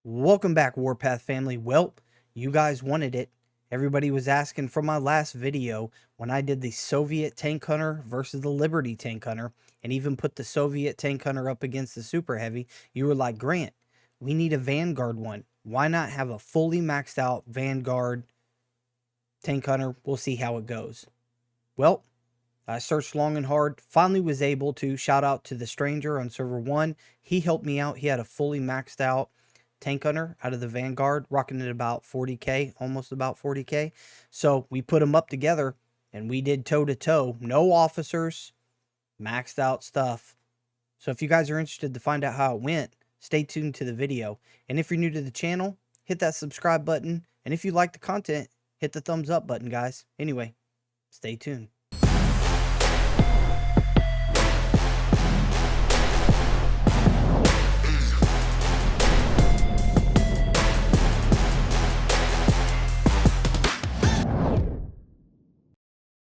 Welcome back, Warpath family. Well, you guys wanted it. Everybody was asking from my last video when I did the Soviet tank hunter versus the Liberty tank hunter, and even put the Soviet tank hunter up against the Super Heavy. You were like, Grant, we need a Vanguard one. Why not have a fully maxed out Vanguard tank hunter? We'll see how it goes. Well, I searched long and hard, finally was able to. Shout out to the stranger on server 1. He helped me out. He had a fully maxed out tank hunter out of the Vanguard, rocking at about 40k, almost about 40k. So we put them up together and we did toe to toe, no officers, maxed out stuff. So if you guys are interested to find out how it went, stay tuned to the video. And if you're new to the channel, hit that subscribe button. And if you like the content, hit the thumbs up button, guys. Anyway, stay tuned.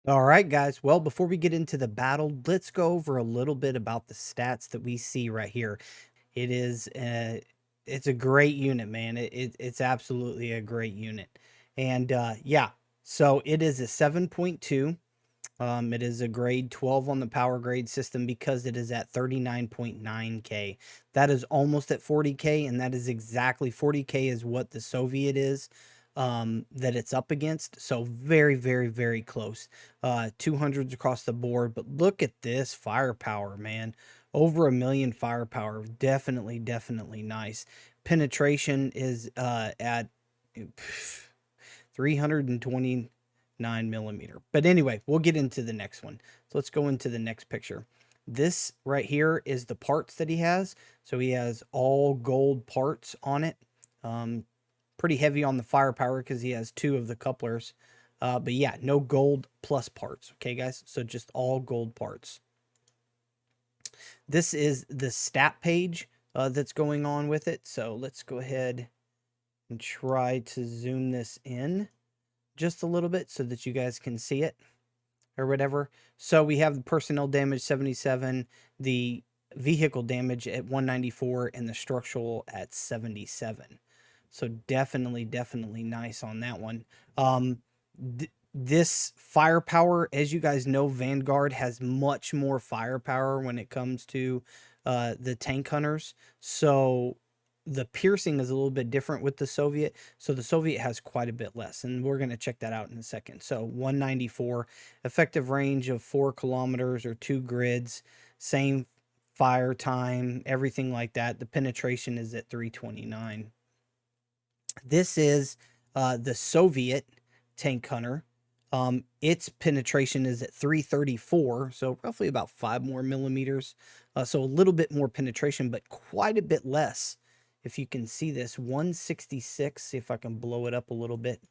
All right, guys. Well, before we get into the battle, let's go over a little bit about the stats that we see right here. It is it's a great unit, man. It's absolutely a great unit. And yeah, so it is a 7.2. It is a grade 12 on the power grade system because it is at 39.9k. That is almost at 40k, and that is exactly 40k is what the Soviet is that it's up against. So very, very, very close. 200s across the board. But look at this firepower, man. Over 1 million firepower. Definitely, definitely nice. Penetration is at 329 millimeter. But anyway, we'll get into the next one. So let's go into the next picture. This right here is the parts that he has. So he has all gold parts on it. Pretty heavy on the firepower because he has 2 of the couplers. But yeah, no gold plus parts. Okay, guys? So just all gold parts. This is the stat page that's going on with it. So let's go ahead and try to zoom this in just a little bit so that you guys can see it or whatever. So we have the personnel damage 77, the vehicle damage at 194, and the structural at 77. So definitely, definitely nice on that one. This firepower, as you guys know, Vanguard has much more firepower when it comes to the tank hunters. So the piercing is a little bit different with the Soviet. So the Soviet has quite a bit less, and we're going to check that out in a second. So 194, effective range of 4 kilometers or 2 grids, same fire time, everything like that. The penetration is at 329. This is the Soviet tank hunter. Its penetration is at 334, so roughly about 5 more millimeters. So a little bit more penetration, but quite a bit less. If you can see this, 166. See if I can blow it up a little bit.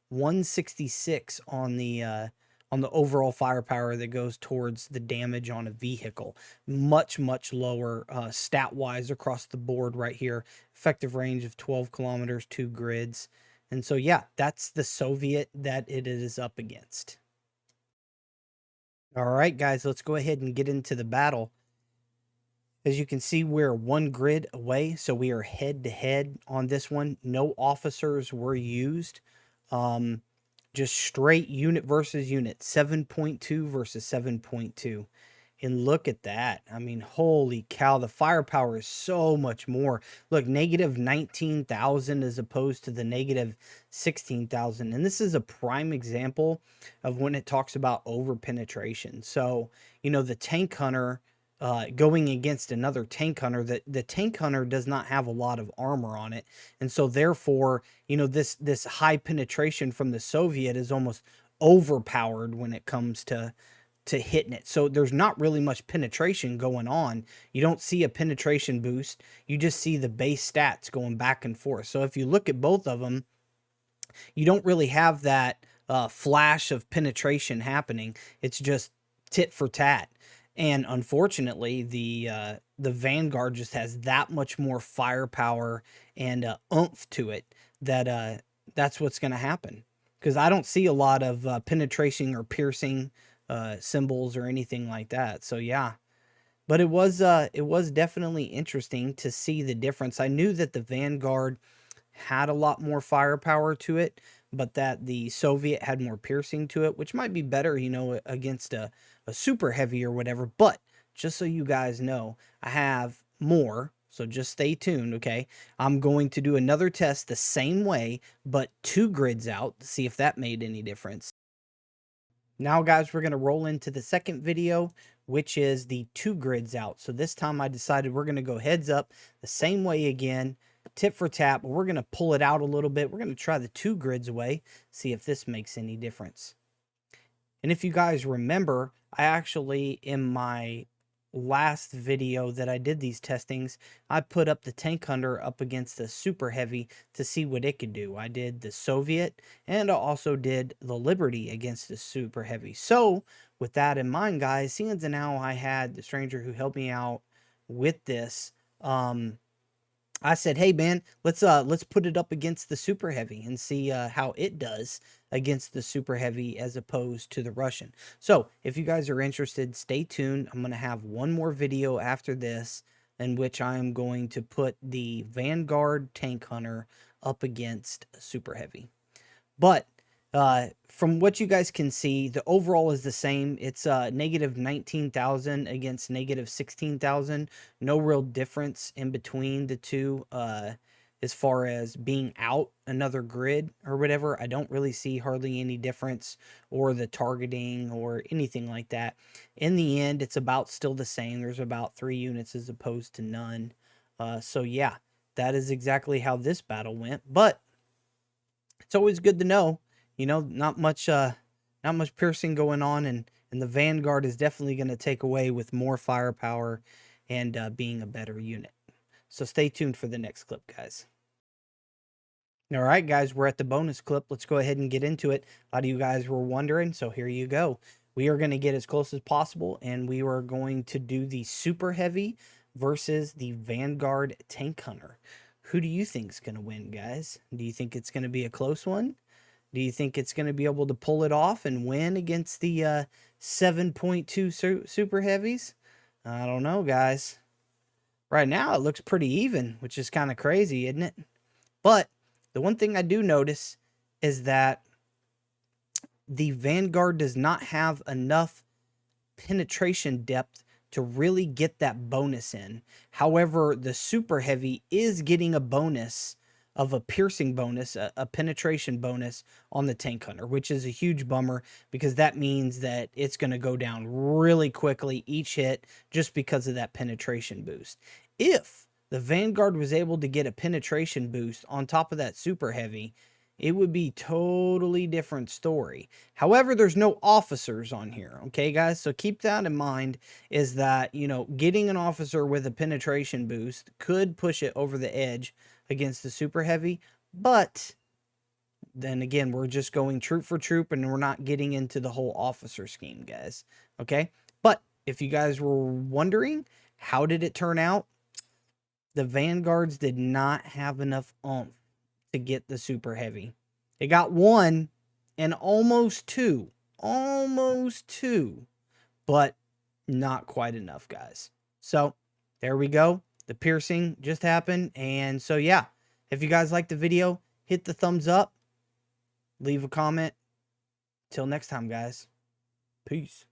166 on the overall firepower that goes towards the damage on a vehicle. Much, much lower stat-wise across the board right here. Effective range of 12 kilometers, 2 grids. And so, yeah, that's the Soviet that it is up against. All right, guys, let's go ahead and get into the battle. As you can see, we're 1 grid away, so we are head-to-head on this one. No officers were used. Just straight unit versus unit, 7.2 versus 7.2. And look at that. I mean, holy cow, the firepower is so much more. Look, negative 19,000 as opposed to the negative 16,000. And this is a prime example of when it talks about over penetration. So, you know, the tank hunter going against another tank hunter, the tank hunter does not have a lot of armor on it. And so therefore, you know, this high penetration from the Soviet is almost overpowered when it comes to hitting it. So there's not really much penetration going on. You don't see a penetration boost. You just see the base stats going back and forth. So if you look at both of them, you don't really have that flash of penetration happening. It's just tit for tat. And unfortunately, the Vanguard just has that much more firepower and oomph to it that that's what's going to happen. Because I don't see a lot of penetration or piercing symbols or anything like that. So yeah, But it was definitely interesting to see the difference. I knew that the Vanguard had a lot more firepower to it, but that the Soviet had more piercing to it, which might be better, you know, against a super heavy or whatever. But just so you guys know, I have more. So just stay tuned, okay? I'm going to do another test the same way, but 2 grids out to see if that made any difference. Now, guys, we're going to roll into the second video, which is the 2 grids out. So this time I decided we're going to go heads up the same way again, tip for tap, but we're going to pull it out a little bit. We're going to try the 2 grids away, see if this makes any difference. And if you guys remember, I actually, in my last video that I did these testings, I put up the Tank Hunter up against the Super Heavy to see what it could do. I did the Soviet, and I also did the Liberty against the Super Heavy. So, with that in mind, guys, seeing as now I had the stranger who helped me out with this, I said, "Hey man, let's put it up against the Super Heavy and see how it does against the Super Heavy as opposed to the Russian." So, if you guys are interested, stay tuned. I'm going to have one more video after this in which I am going to put the Vanguard Tank Hunter up against Super Heavy. But from what you guys can see, the overall is the same. It's negative 19,000 against negative 16,000. No real difference in between the two as far as being out another grid or whatever. I don't really see hardly any difference or the targeting or anything like that. In the end, it's about still the same. There's about 3 units as opposed to none. So yeah, that is exactly how this battle went. But it's always good to know, you know, not much piercing going on, and the Vanguard is definitely going to take away with more firepower and being a better unit. So stay tuned for the next clip, guys. All right, guys, we're at the bonus clip. Let's go ahead and get into it. A lot of you guys were wondering, so here you go. We are going to get as close as possible, and we are going to do the Super Heavy versus the Vanguard Tank Hunter. Who do you think is going to win, guys? Do you think it's going to be a close one? Do you think it's going to be able to pull it off and win against the 7.2 Super Heavies? I don't know, guys. Right now, it looks pretty even, which is kind of crazy, isn't it? But the one thing I do notice is that the Vanguard does not have enough penetration depth to really get that bonus in. However, the Super Heavy is getting a bonus of a piercing bonus, a penetration bonus on the Tank Hunter, which is a huge bummer because that means that it's going to go down really quickly each hit just because of that penetration boost. If the Vanguard was able to get a penetration boost on top of that Super Heavy, it would be totally different story. However, there's no officers on here, okay, guys? So keep that in mind, is that, you know, getting an officer with a penetration boost could push it over the edge against the Super Heavy, but then again, we're just going troop for troop, and we're not getting into the whole officer scheme, guys, okay? But if you guys were wondering, how did it turn out? The Vanguards did not have enough oomph to get the Super Heavy. It got 1 and almost 2, but not quite enough, guys. So there we go. The piercing just happened. And so, yeah, if you guys liked the video, hit the thumbs up, leave a comment. Till next time, guys. Peace.